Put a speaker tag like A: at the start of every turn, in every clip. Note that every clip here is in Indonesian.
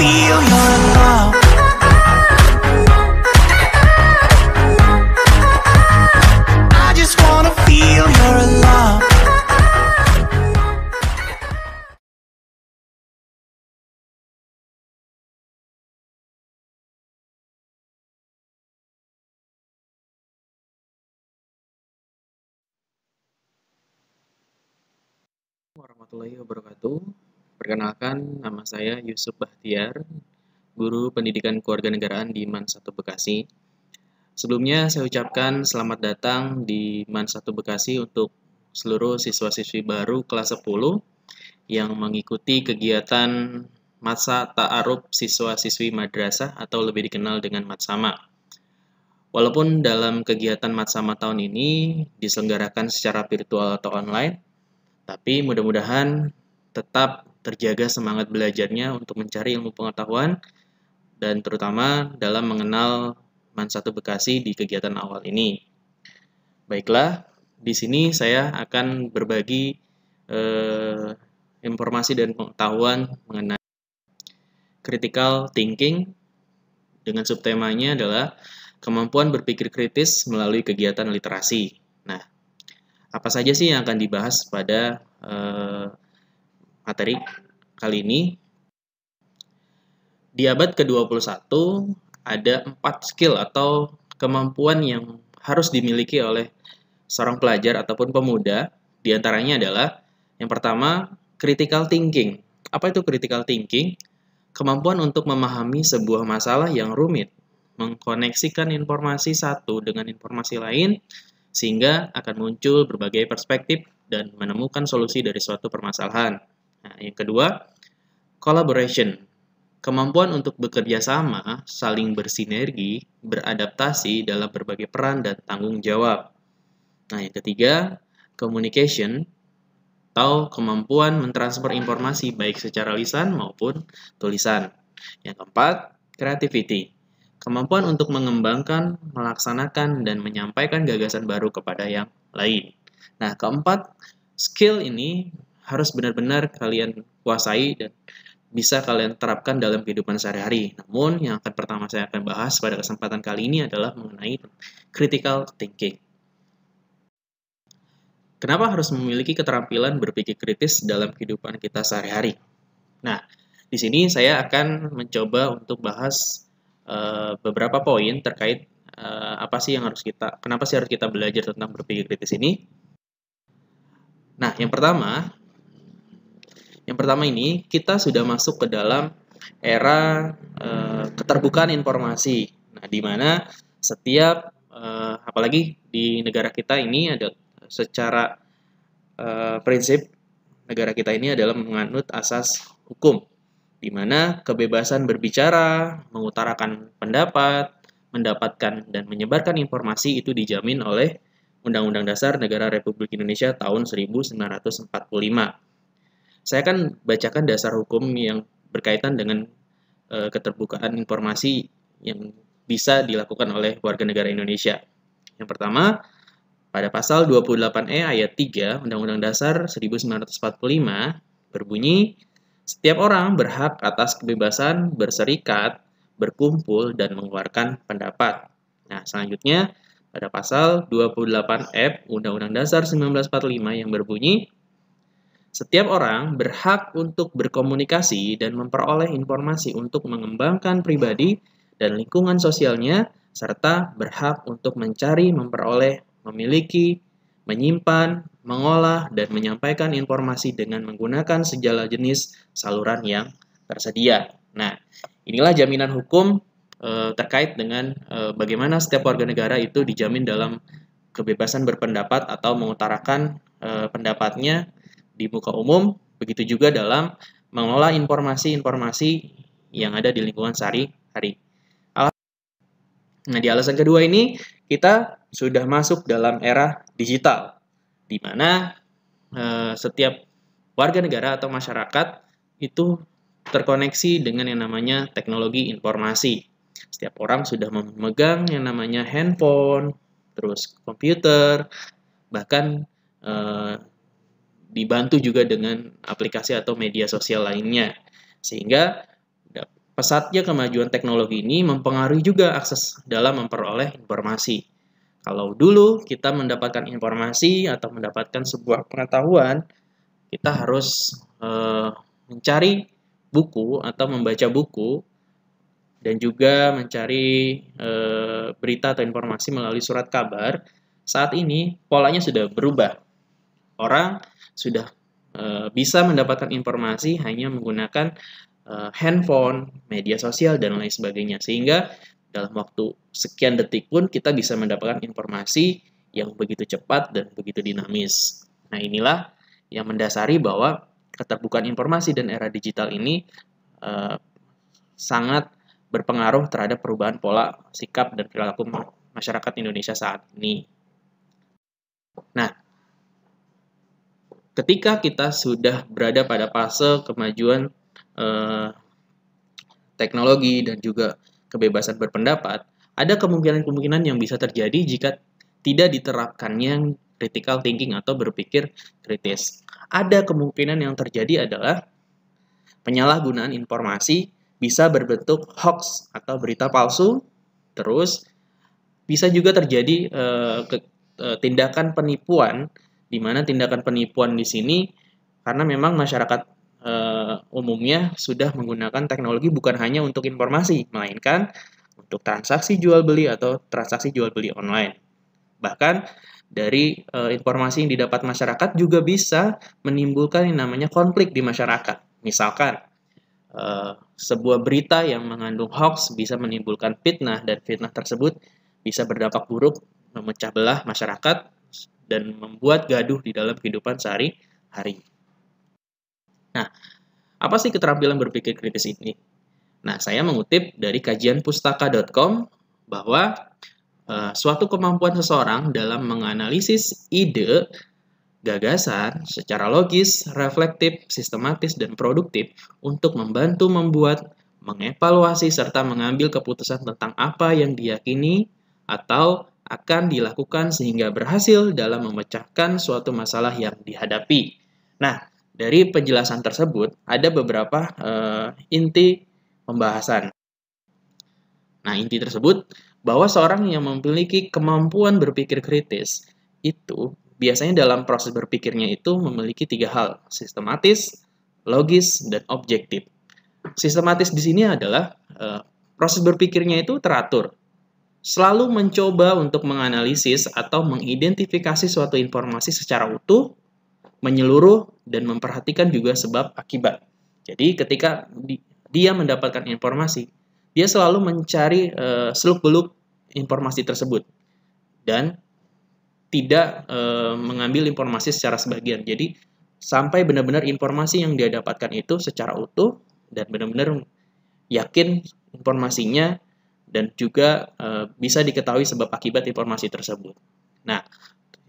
A: feel your love. I just wanna feel your love.
B: Warahmatullahi wabarakatuh. Perkenalkan, nama saya Yusuf Bahtiar, Guru Pendidikan Kewarganegaraan di MAN 1 Bekasi. Sebelumnya saya ucapkan selamat datang di MAN 1 Bekasi untuk seluruh siswa-siswi baru kelas 10 yang mengikuti kegiatan Masa Ta'aruf Siswa-siswi Madrasah atau lebih dikenal dengan Matsama. Walaupun dalam kegiatan Matsama tahun ini diselenggarakan secara virtual atau online, tapi mudah-mudahan tetap terjaga semangat belajarnya untuk mencari ilmu pengetahuan dan terutama dalam mengenal MAN 1 Bekasi di kegiatan awal ini. Baiklah, di sini saya akan berbagi informasi dan pengetahuan mengenai critical thinking dengan subtemanya adalah kemampuan berpikir kritis melalui kegiatan literasi. Nah, apa saja sih yang akan dibahas pada materi kali ini? Di abad ke-21 ada 4 skill atau kemampuan yang harus dimiliki oleh seorang pelajar ataupun pemuda. Di antaranya adalah yang pertama, critical thinking. Apa itu critical thinking? Kemampuan untuk memahami sebuah masalah yang rumit, mengkoneksikan informasi satu dengan informasi lain, sehingga akan muncul berbagai perspektif dan menemukan solusi dari suatu permasalahan. Nah, yang kedua, collaboration. Kemampuan untuk bekerja sama, saling bersinergi, beradaptasi dalam berbagai peran dan tanggung jawab. Nah, yang ketiga, communication, atau kemampuan mentransfer informasi baik secara lisan maupun tulisan. Yang keempat, creativity. Kemampuan untuk mengembangkan, melaksanakan, dan menyampaikan gagasan baru kepada yang lain. Nah, keempat, skill ini harus benar-benar kalian kuasai dan bisa kalian terapkan dalam kehidupan sehari-hari. Namun, yang pertama saya akan bahas pada kesempatan kali ini adalah mengenai critical thinking. Kenapa harus memiliki keterampilan berpikir kritis dalam kehidupan kita sehari-hari? Nah, di sini saya akan mencoba untuk bahas beberapa poin terkait kenapa sih harus kita belajar tentang berpikir kritis ini. Nah, yang pertama ini kita sudah masuk ke dalam era keterbukaan informasi. Nah, di mana setiap apalagi di negara kita ini ada secara prinsip negara kita ini adalah menganut asas hukum, di mana kebebasan berbicara, mengutarakan pendapat, mendapatkan dan menyebarkan informasi itu dijamin oleh Undang-Undang Dasar Negara Republik Indonesia tahun 1945. Saya akan bacakan dasar hukum yang berkaitan dengan keterbukaan informasi yang bisa dilakukan oleh warga negara Indonesia. Yang pertama, pada pasal 28E ayat 3 Undang-Undang Dasar 1945 berbunyi, setiap orang berhak atas kebebasan berserikat, berkumpul, dan mengeluarkan pendapat. Nah, selanjutnya pada pasal 28F Undang-Undang Dasar 1945 yang berbunyi, setiap orang berhak untuk berkomunikasi dan memperoleh informasi untuk mengembangkan pribadi dan lingkungan sosialnya, serta berhak untuk mencari, memperoleh, memiliki, menyimpan, mengolah, dan menyampaikan informasi dengan menggunakan segala jenis saluran yang tersedia. Nah, inilah jaminan hukum terkait dengan bagaimana setiap warga negara itu dijamin dalam kebebasan berpendapat atau mengutarakan pendapatnya di muka umum, begitu juga dalam mengelola informasi-informasi yang ada di lingkungan sehari-hari. Nah, di alasan kedua ini, kita sudah masuk dalam era digital, di mana setiap warga negara atau masyarakat itu terkoneksi dengan yang namanya teknologi informasi. Setiap orang sudah memegang yang namanya handphone, terus komputer, bahkan dibantu juga dengan aplikasi atau media sosial lainnya. Sehingga pesatnya kemajuan teknologi ini mempengaruhi juga akses dalam memperoleh informasi. Kalau dulu kita mendapatkan informasi atau mendapatkan sebuah pengetahuan, kita harus mencari buku atau membaca buku dan juga mencari berita atau informasi melalui surat kabar. Saat ini polanya sudah berubah. Orang sudah bisa mendapatkan informasi hanya menggunakan handphone, media sosial, dan lain sebagainya. Sehingga dalam waktu sekian detik pun kita bisa mendapatkan informasi yang begitu cepat dan begitu dinamis. Nah, inilah yang mendasari bahwa keterbukaan informasi dan era digital ini sangat berpengaruh terhadap perubahan pola sikap dan perilaku masyarakat Indonesia saat ini. Nah, ketika kita sudah berada pada fase kemajuan teknologi dan juga kebebasan berpendapat, ada kemungkinan-kemungkinan yang bisa terjadi jika tidak diterapkannya critical thinking atau berpikir kritis. Ada kemungkinan yang terjadi adalah penyalahgunaan informasi bisa berbentuk hoax atau berita palsu, terus bisa juga terjadi tindakan penipuan, di mana tindakan penipuan di sini karena memang masyarakat umumnya sudah menggunakan teknologi bukan hanya untuk informasi, melainkan untuk transaksi jual beli atau transaksi jual beli online. Bahkan dari informasi yang didapat masyarakat juga bisa menimbulkan yang namanya konflik di masyarakat. Misalkan sebuah berita yang mengandung hoax bisa menimbulkan fitnah, dan fitnah tersebut bisa berdampak buruk, memecah belah masyarakat dan membuat gaduh di dalam kehidupan sehari-hari. Nah, apa sih keterampilan berpikir kritis ini? Nah, saya mengutip dari kajian pustaka.com bahwa suatu kemampuan seseorang dalam menganalisis ide, gagasan secara logis, reflektif, sistematis, dan produktif untuk membantu membuat, mengevaluasi, serta mengambil keputusan tentang apa yang diyakini atau akan dilakukan sehingga berhasil dalam memecahkan suatu masalah yang dihadapi. Nah, dari penjelasan tersebut ada beberapa inti pembahasan. Nah, inti tersebut bahwa seorang yang memiliki kemampuan berpikir kritis itu biasanya dalam proses berpikirnya itu memiliki 3 hal: sistematis, logis, dan objektif. Sistematis di sini adalah proses berpikirnya itu teratur, selalu mencoba untuk menganalisis atau mengidentifikasi suatu informasi secara utuh, menyeluruh, dan memperhatikan juga sebab akibat. Jadi ketika dia mendapatkan informasi, dia selalu mencari seluk-beluk informasi tersebut dan tidak mengambil informasi secara sebagian. Jadi sampai benar-benar informasi yang dia dapatkan itu secara utuh dan benar-benar yakin informasinya dan juga bisa diketahui sebab akibat informasi tersebut. Nah,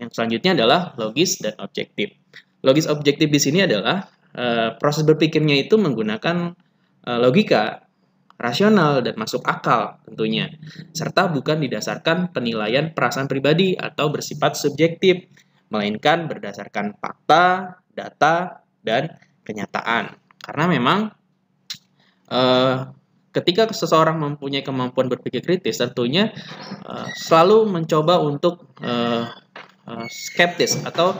B: yang selanjutnya adalah logis dan objektif. Logis objektif di sini adalah proses berpikirnya itu menggunakan logika, rasional, dan masuk akal tentunya, serta bukan didasarkan penilaian perasaan pribadi atau bersifat subjektif, melainkan berdasarkan fakta, data, dan kenyataan. Karena memang ketika seseorang mempunyai kemampuan berpikir kritis, tentunya selalu mencoba untuk skeptis atau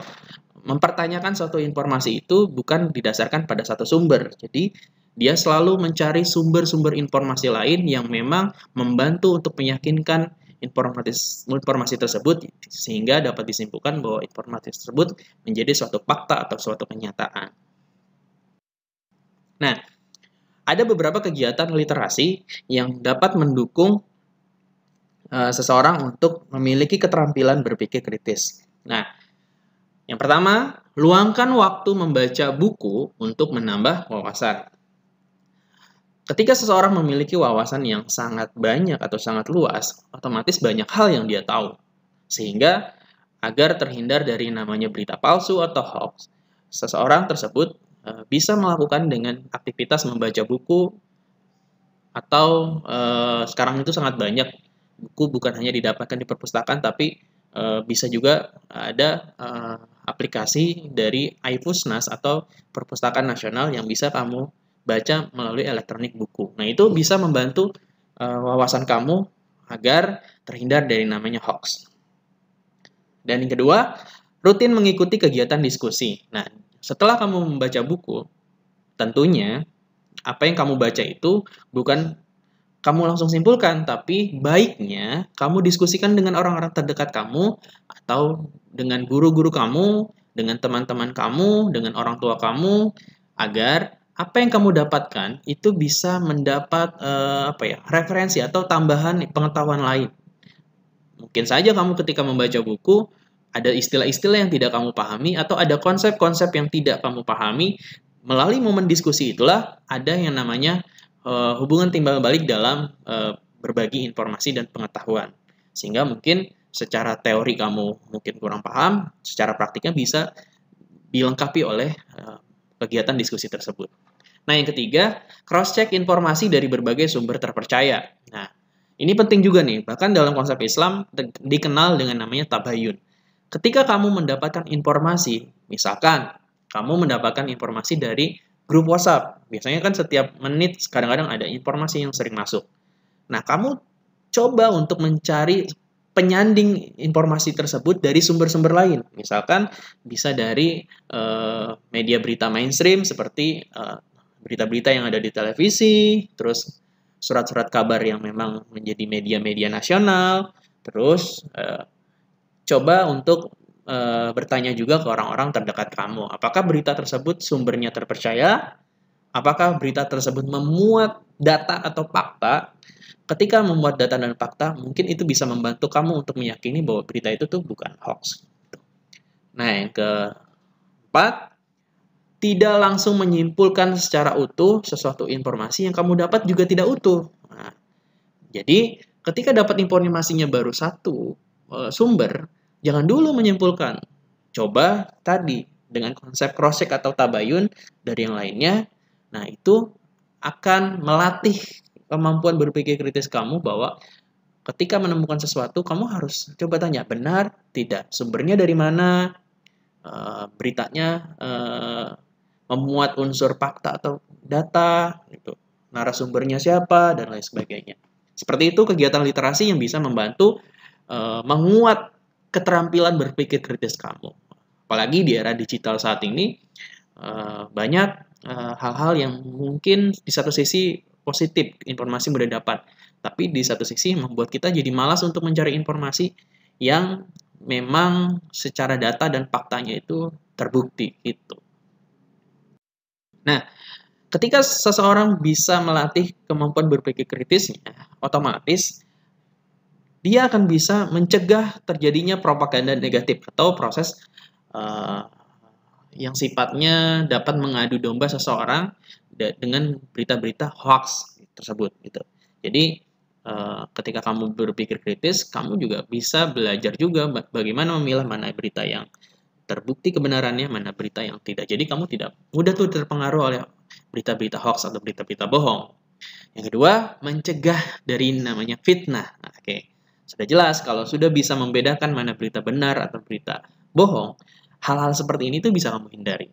B: mempertanyakan suatu informasi itu bukan didasarkan pada satu sumber. Jadi dia selalu mencari sumber-sumber informasi lain yang memang membantu untuk meyakinkan informasi tersebut sehingga dapat disimpulkan bahwa informasi tersebut menjadi suatu fakta atau suatu kenyataan. Nah, ada beberapa kegiatan literasi yang dapat mendukung seseorang untuk memiliki keterampilan berpikir kritis. Nah, yang pertama, luangkan waktu membaca buku untuk menambah wawasan. Ketika seseorang memiliki wawasan yang sangat banyak atau sangat luas, otomatis banyak hal yang dia tahu. Sehingga agar terhindar dari namanya berita palsu atau hoax, seseorang tersebut bisa melakukan dengan aktivitas membaca buku atau sekarang itu sangat banyak buku bukan hanya didapatkan di perpustakaan tapi bisa juga ada aplikasi dari iPusnas atau Perpustakaan Nasional yang bisa kamu baca melalui elektronik buku. Nah, itu bisa membantu wawasan kamu agar terhindar dari namanya hoax. Dan yang kedua, rutin mengikuti kegiatan diskusi. Nah, setelah kamu membaca buku, tentunya apa yang kamu baca itu bukan kamu langsung simpulkan, tapi baiknya kamu diskusikan dengan orang-orang terdekat kamu atau dengan guru-guru kamu, dengan teman-teman kamu, dengan orang tua kamu, agar apa yang kamu dapatkan itu bisa mendapat referensi atau tambahan pengetahuan lain. Mungkin saja kamu ketika membaca buku ada istilah-istilah yang tidak kamu pahami atau ada konsep-konsep yang tidak kamu pahami. Melalui momen diskusi itulah ada yang namanya hubungan timbal balik dalam berbagi informasi dan pengetahuan. Sehingga mungkin secara teori kamu mungkin kurang paham, secara praktiknya bisa dilengkapi oleh kegiatan diskusi tersebut. Nah, yang ketiga, cross-check informasi dari berbagai sumber terpercaya. Nah, ini penting juga nih, bahkan dalam konsep Islam dikenal dengan namanya tabayun. Ketika kamu mendapatkan informasi, misalkan kamu mendapatkan informasi dari grup WhatsApp. Biasanya kan setiap menit kadang-kadang ada informasi yang sering masuk. Nah, kamu coba untuk mencari penyanding informasi tersebut dari sumber-sumber lain. Misalkan bisa dari media berita mainstream seperti berita-berita yang ada di televisi, terus surat-surat kabar yang memang menjadi media-media nasional, terus coba untuk bertanya juga ke orang-orang terdekat kamu. Apakah berita tersebut sumbernya terpercaya? Apakah berita tersebut memuat data atau fakta? Ketika memuat data dan fakta, mungkin itu bisa membantu kamu untuk meyakini bahwa berita itu tuh bukan hoax. Nah, yang keempat, tidak langsung menyimpulkan secara utuh sesuatu informasi yang kamu dapat juga tidak utuh. Nah, jadi, ketika dapat informasinya baru satu sumber, jangan dulu menyimpulkan. Coba tadi dengan konsep cross-check atau tabayun dari yang lainnya. Nah, itu akan melatih kemampuan berpikir kritis kamu bahwa ketika menemukan sesuatu, kamu harus coba tanya, benar, tidak, sumbernya dari mana, beritanya memuat unsur fakta atau data, gitu. Narasumbernya siapa, dan lain sebagainya. Seperti itu kegiatan literasi yang bisa membantu menguat keterampilan berpikir kritis kamu. Apalagi di era digital saat ini, banyak hal-hal yang mungkin di satu sisi positif, informasi mudah dapat. Tapi di satu sisi membuat kita jadi malas untuk mencari informasi yang memang secara data dan faktanya itu terbukti. Gitu. Nah, ketika seseorang bisa melatih kemampuan berpikir kritisnya, otomatis dia akan bisa mencegah terjadinya propaganda negatif atau proses yang sifatnya dapat mengadu domba seseorang dengan berita-berita hoax tersebut. Gitu. Jadi ketika kamu berpikir kritis, kamu juga bisa belajar juga bagaimana memilah mana berita yang terbukti kebenarannya, mana berita yang tidak. Jadi kamu tidak mudah tuh terpengaruh oleh berita-berita hoax atau berita-berita bohong. Yang kedua, mencegah dari namanya fitnah. Nah, oke. Sudah jelas kalau sudah bisa membedakan mana berita benar atau berita bohong, hal-hal seperti ini tuh bisa kamu hindari.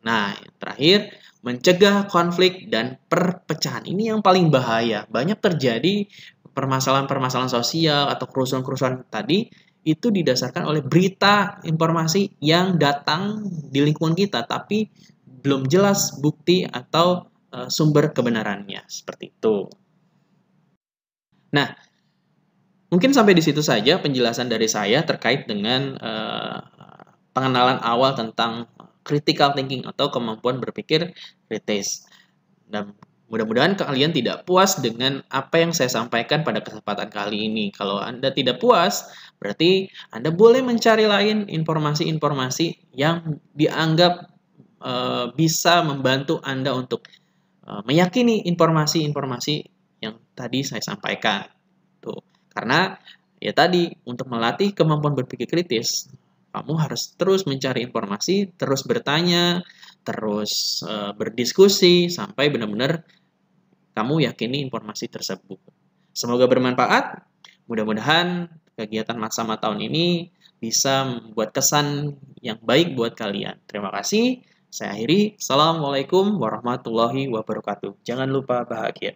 B: Nah, yang terakhir, mencegah konflik dan perpecahan. Ini yang paling bahaya. Banyak terjadi permasalahan-permasalahan sosial atau kerusuhan-kerusuhan tadi itu didasarkan oleh berita informasi yang datang di lingkungan kita, tapi belum jelas bukti atau sumber kebenarannya. Seperti itu. Nah, mungkin sampai di situ saja penjelasan dari saya terkait dengan pengenalan awal tentang critical thinking atau kemampuan berpikir kritis. Dan mudah-mudahan kalian tidak puas dengan apa yang saya sampaikan pada kesempatan kali ini. Kalau Anda tidak puas, berarti Anda boleh mencari lain informasi-informasi yang dianggap bisa membantu Anda untuk meyakini informasi-informasi yang tadi saya sampaikan. Tuh. Karena ya tadi untuk melatih kemampuan berpikir kritis, kamu harus terus mencari informasi, terus bertanya, terus berdiskusi sampai benar-benar kamu yakini informasi tersebut. Semoga bermanfaat. Mudah-mudahan kegiatan Maksama tahun ini bisa membuat kesan yang baik buat kalian. Terima kasih. Saya akhiri. Assalamualaikum warahmatullahi wabarakatuh. Jangan lupa bahagia.